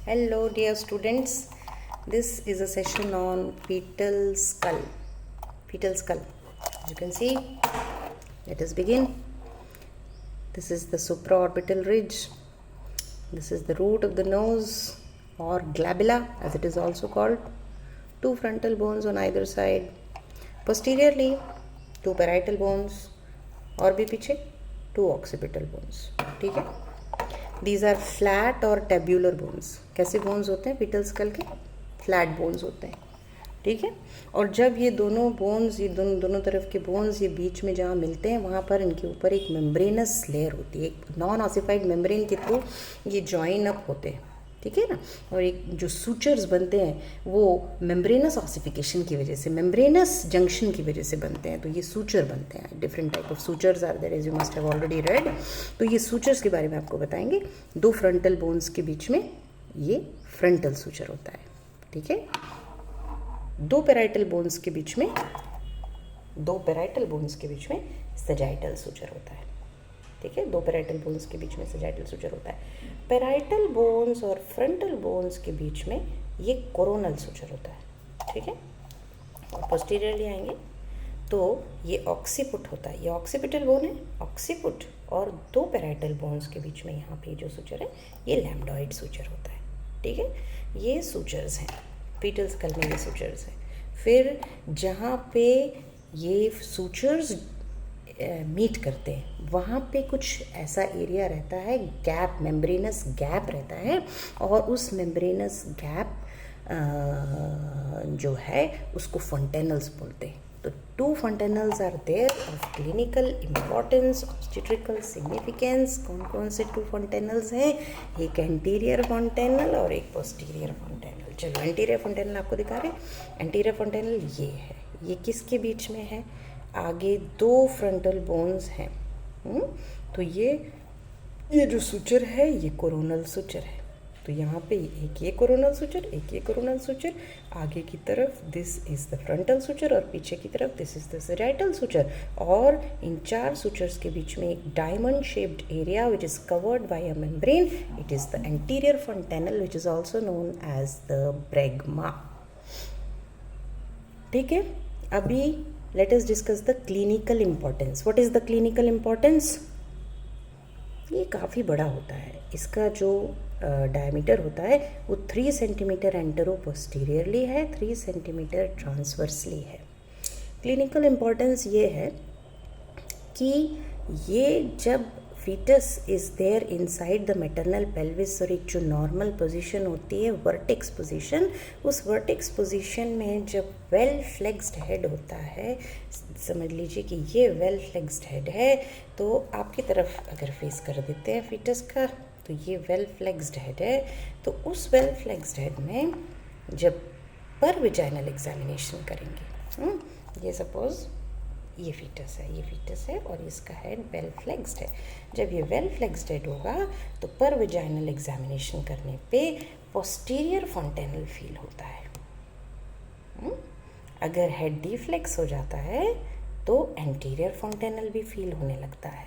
Hello, dear students. This is a session on fetal skull. Fetal skull. As you can see, let us begin. This is the supraorbital ridge. This is the root of the nose or glabella, as it is also called. Two frontal bones on either side. Posteriorly, two parietal bones और भी पीछे two occipital bones. ठीक है. These are flat और tabular bones. कैसे bones होते हैं fetal skull के? Flat bones होते हैं. ठीक है. और जब ये दोनों bones, ये दोनों तरफ के bones ये बीच में जहाँ मिलते हैं वहाँ पर इनके ऊपर एक membranous layer होती है. एक नॉन ऑसिफाइड membrane के थ्रू ये join up होते हैं. ठीक है ना. और एक जो सूचर्स बनते हैं वो मेम्ब्रेनस ऑसिफिकेशन की वजह से, मेम्ब्रेनस जंक्शन की वजह से बनते हैं. तो ये सूचर बनते हैं. Different type of sutures are there, as you must have already read. तो ये सूचर्स के बारे में आपको बताएंगे. दो फ्रंटल बोन्स के बीच में ये फ्रंटल सूचर होता है. ठीक है. दो पैराइटल बोन्स के बीच में सजाइटल सूचर होता है. ठीक है. दो पैराइटल बोन्स के बीच में सजाइटल सूचर होता है. पैराइटल बोन्स और फ्रंटल बोन्स के बीच में ये कोरोनल सूचर होता है. ठीक है. और पोस्टीरियरली आएंगे तो ये ऑक्सीपुट होता है. ये ऑक्सीपिटल बोन है, ऑक्सीपुट. और दो पैराइटल बोन्स के बीच में यहाँ पे जो सूचर है ये लैम्बडॉइड सूचर होता है. ठीक है. ये सूचर्स हैं फीटल स्कल में, ये सूचर्स हैं. फिर जहाँ पे ये सूचर्स मीट करते हैं वहाँ पे कुछ ऐसा एरिया रहता है, गैप, मेम्ब्रेनस गैप रहता है. और उस मेम्ब्रेनस गैप जो है उसको फॉन्टेनल्स बोलते हैं. तो two fontanelles are there of clinical importance, obstetrical significance. कौन कौन से टू फॉन्टेनल्स हैं? एक एंटीरियर फॉन्टेनल और एक पोस्टीरियर फॉन्टेनल. चलो एंटीरियर फॉन्टेनल आपको दिखा रहे हैं. एंटीरियर फॉन्टेनल ये है. ये किसके बीच में है? आगे दो फ्रंटल बोन्स हैं. तो ये जो सूचर है ये कोरोनल सूचर है. तो यहाँ पे एक ये कोरोनल सूचर, एक ये कोरोनल सूचर. आगे की तरफ this is the frontal suture और पीछे की तरफ this is the sagittal suture. और इन चार सूचर्स के बीच में एक diamond shaped area which is covered by a membrane. It is the anterior fontanelle which is also known as the bregma. ठीक है. अभी let us discuss the clinical importance. What is the clinical importance? ये काफ़ी बड़ा होता है. इसका जो डायमीटर होता है वो 3 सेंटीमीटर एंटेरो पोस्टीरियरली है, 3 सेंटीमीटर ट्रांसवर्सली है. क्लिनिकल इम्पोर्टेंस ये है कि ये जब foetus is there inside the maternal pelvis और एक जो नॉर्मल पोजीशन होती है वर्टेक्स पोजीशन, उस वर्टेक्स पोजीशन में जब वेल फ्लेक्स्ड हेड होता है, समझ लीजिए कि ये वेल फ्लेक्स्ड हेड है. तो आपकी तरफ अगर फेस कर देते हैं फीटस का तो ये वेल फ्लेक्स्ड हेड है. तो उस वेल फ्लेक्स्ड हेड में जब पर विजाइनल एग्जामिनेशन करेंगे, ये सपोज ये फीटस है और इसका हेड वेल फ्लेक्स्ड है. जब ये वेल फ्लेक्स्ड हेड होगा तो पर विजाइनल एग्जामिनेशन करने पे पोस्टीरियर फॉन्टेनल फील होता है. अगर हेड डिफ्लेक्स हो जाता है तो एंटीरियर फॉन्टेनल भी फील होने लगता है.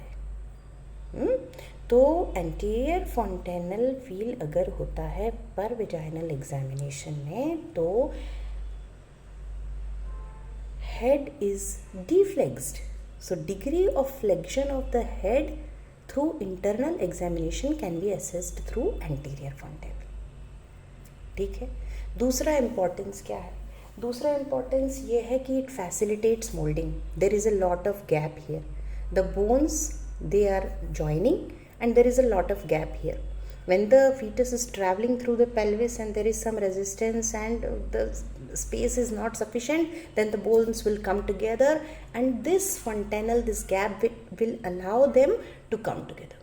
तो एंटीरियर फॉन्टेनल फील अगर होता है पर विजाइनल एग्जामिनेशन में तो head is deflexed. So degree of flexion of the head through internal examination can be assessed through anterior fontanel. ठीक है. दूसरा इम्पोर्टेंस क्या है? दूसरा इम्पोर्टेंस ये है कि it facilitates molding. There is a lot of gap here. The bones, they are joining and there is a lot of gap here. When the fetus is traveling through the pelvis and there is some resistance and the space is not sufficient, then the bones will come together and this fontanel, this gap will allow them to come together.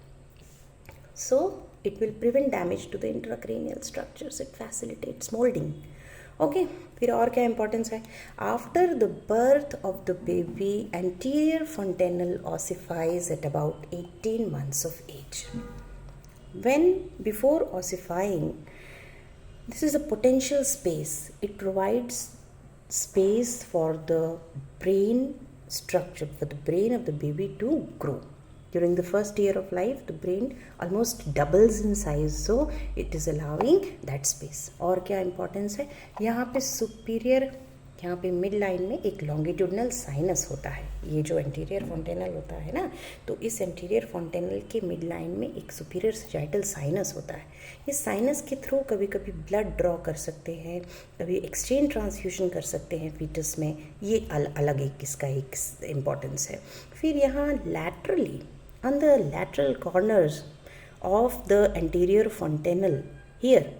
So it will prevent damage to the intracranial structures. It facilitates molding. Okay, फिर और क्या importance है? After the birth of the baby, anterior fontanel ossifies at about 18 months of age. When before ossifying, this is a potential space. It provides space for the brain structure, for the brain of the baby to grow. During the first year of life, the brain almost doubles in size, so it is allowing that space. और क्या importance है, यहाँ पे superior, यहाँ पे mid line में एक longitudinal sinus होता है, ये जो एंटीरियर फॉन्टेनल होता है ना, तो इस एंटीरियर फॉन्टेनल के मिड लाइन में एक सुपीरियर सजाइटल साइनस होता है. इस साइनस के थ्रू कभी कभी ब्लड ड्रॉ कर सकते हैं, कभी एक्सचेंज ट्रांसफ्यूजन कर सकते हैं फीटस में, ये अलग एक इसका एक इम्पॉर्टेंस है. फिर यहाँ laterally on the lateral corners of the anterior fontanelle here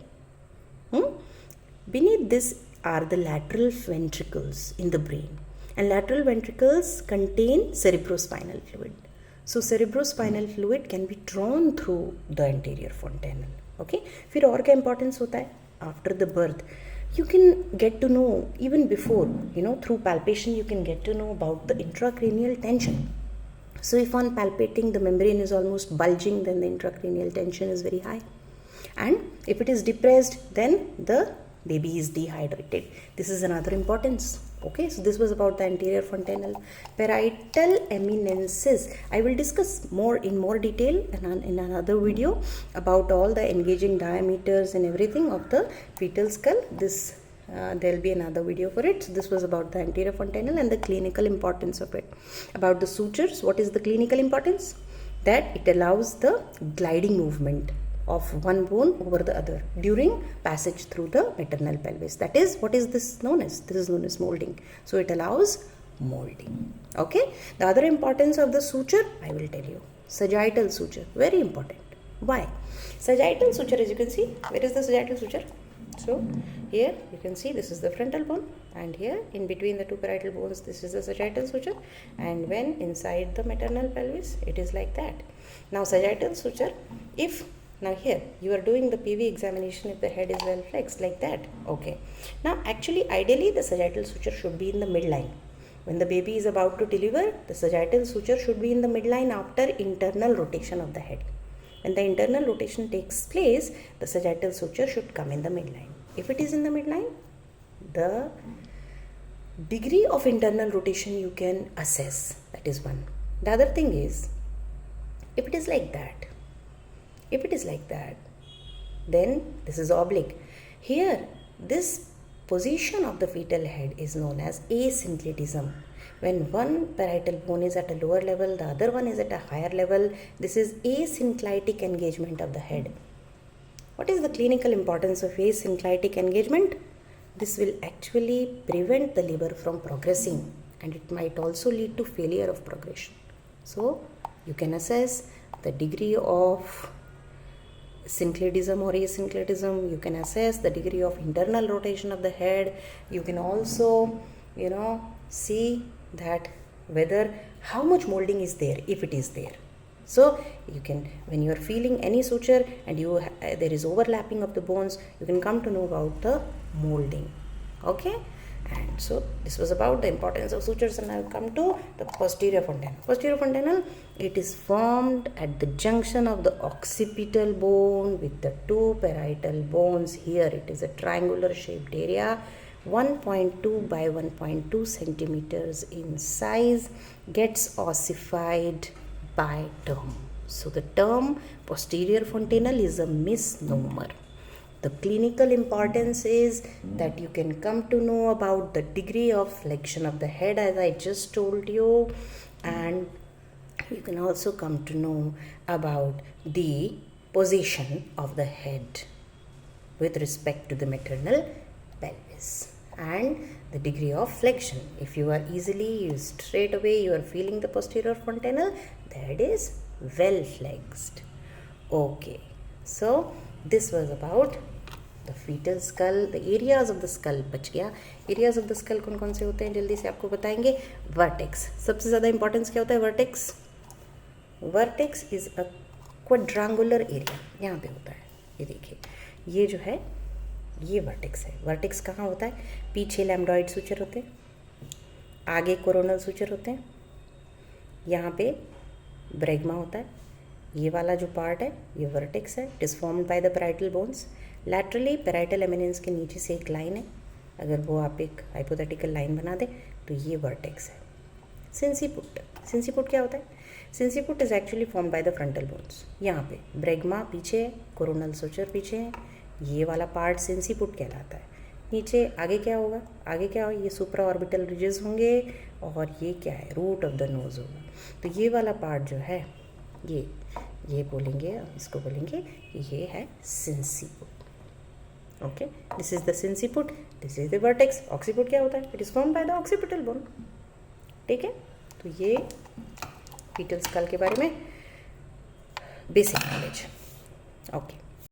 beneath this are the lateral ventricles in the brain, and lateral ventricles contain cerebrospinal fluid. So cerebrospinal fluid can be drawn through the anterior fontanel. Okay, फिर और क्या importance होता है, after the birth you can get to know, even before, through palpation you can get to know about the intracranial tension. So if on palpating the membrane is almost bulging, then the intracranial tension is very high, and if it is depressed, then the baby is dehydrated. This is another importance. Okay, so this was about the anterior fontanel. Parietal eminences, I will discuss more in more detail in another video about all the engaging diameters and everything of the fetal skull. This there will be another video for it. So this was about the anterior fontanel and the clinical importance of it. About the sutures, what is the clinical importance? That it allows the gliding movement of one bone over the other during passage through the maternal pelvis. That is, what is this known as? This is known as molding. So it allows molding. Okay, the other importance of the suture I will tell you. Sagittal suture, very important. Why? Sagittal suture, as you can see, where is the sagittal suture? So here you can see this is the frontal bone, and here in between the two parietal bones this is the sagittal suture, and when inside the maternal pelvis it is like that. Now sagittal suture, if now here you are doing the PV examination, if the head is well flexed like that. Okay, now actually ideally the sagittal suture should be in the midline. When the baby is about to deliver, the sagittal suture should be in the midline after internal rotation of the head. When the internal rotation takes place, the sagittal suture should come in the midline. If it is in the midline, the degree of internal rotation you can assess. That is one. The other thing is, if it is like that, then this is oblique. Here, this position of the fetal head is known as asyncletism. When one parietal bone is at a lower level, the other one is at a higher level, this is asynclitic engagement of the head. What is the clinical importance of asynclitic engagement? This will actually prevent the labor from progressing, and it might also lead to failure of progression. So, you can assess the degree of syncretism or asyncretism, you can assess the degree of internal rotation of the head, you can also see that whether how much molding is there, if it is there. So you can, when you are feeling any suture and there is overlapping of the bones, you can come to know about the molding. Okay, and so this was about the importance of sutures, and I will come to the posterior fontanel. Posterior fontanel, it is formed at the junction of the occipital bone with the two parietal bones. Here it is a triangular shaped area, 1.2 by 1.2 centimeters in size, gets ossified by term. So the term posterior fontanel is a misnomer. The clinical importance is that you can come to know about the degree of flexion of the head, as I just told you, and you can also come to know about the position of the head with respect to the maternal pelvis and the degree of flexion. If you are straight away you are feeling the posterior fontanel, that is well flexed. Okay, so this was about the fetal skull. The areas of the skull बच गया. Areas of the skull कौन कौन से होते हैं जल्दी से आपको बताएंगे. Vertex, सबसे ज़्यादा इंपॉर्टेंस क्या होता है vertex? Vertex is a quadrangular area. यहाँ पे होता है, ये देखिए, ये जो है ये वर्टेक्स है. वर्टेक्स कहाँ होता है? पीछे लैम्डॉइड सूचर होते हैं, आगे कोरोनल सूचर होते हैं, यहाँ पे ब्रैगमा होता है. ये वाला जो पार्ट है ये वर्टेक्स है. It is formed by the parietal bones. Laterally parietal eminence के नीचे से एक लाइन है, अगर वो आप एक हाइपोथेटिकल लाइन बना दें तो ये वर्टेक्स है. सिंसीपुट, सिंसीपुट क्या होता है? Sinciput is actually form by the frontal bones. यहाँ पे ब्रेगमा पीछे है, कोरोनल सुचर पीछे है, ये वाला पार्ट सिंसिपुट कहलाता है। नीचे आगे क्या होगा, आगे क्या होगा, ये सुप्रा ऑर्बिटल रिजेस होंगे और ये क्या है, रूट ऑफ द नोज होगा। तो ये वाला पार्ट जो है ये बोलेंगे, इसको बोलेंगे ये है sinciput. Okay, this is the sinciput, this is the vertex. Occiput क्या होता है, it is form by the occipital bone. ठीक है, तो ये फीटल स्कल के बारे में बेसिक नॉलेज। ओके।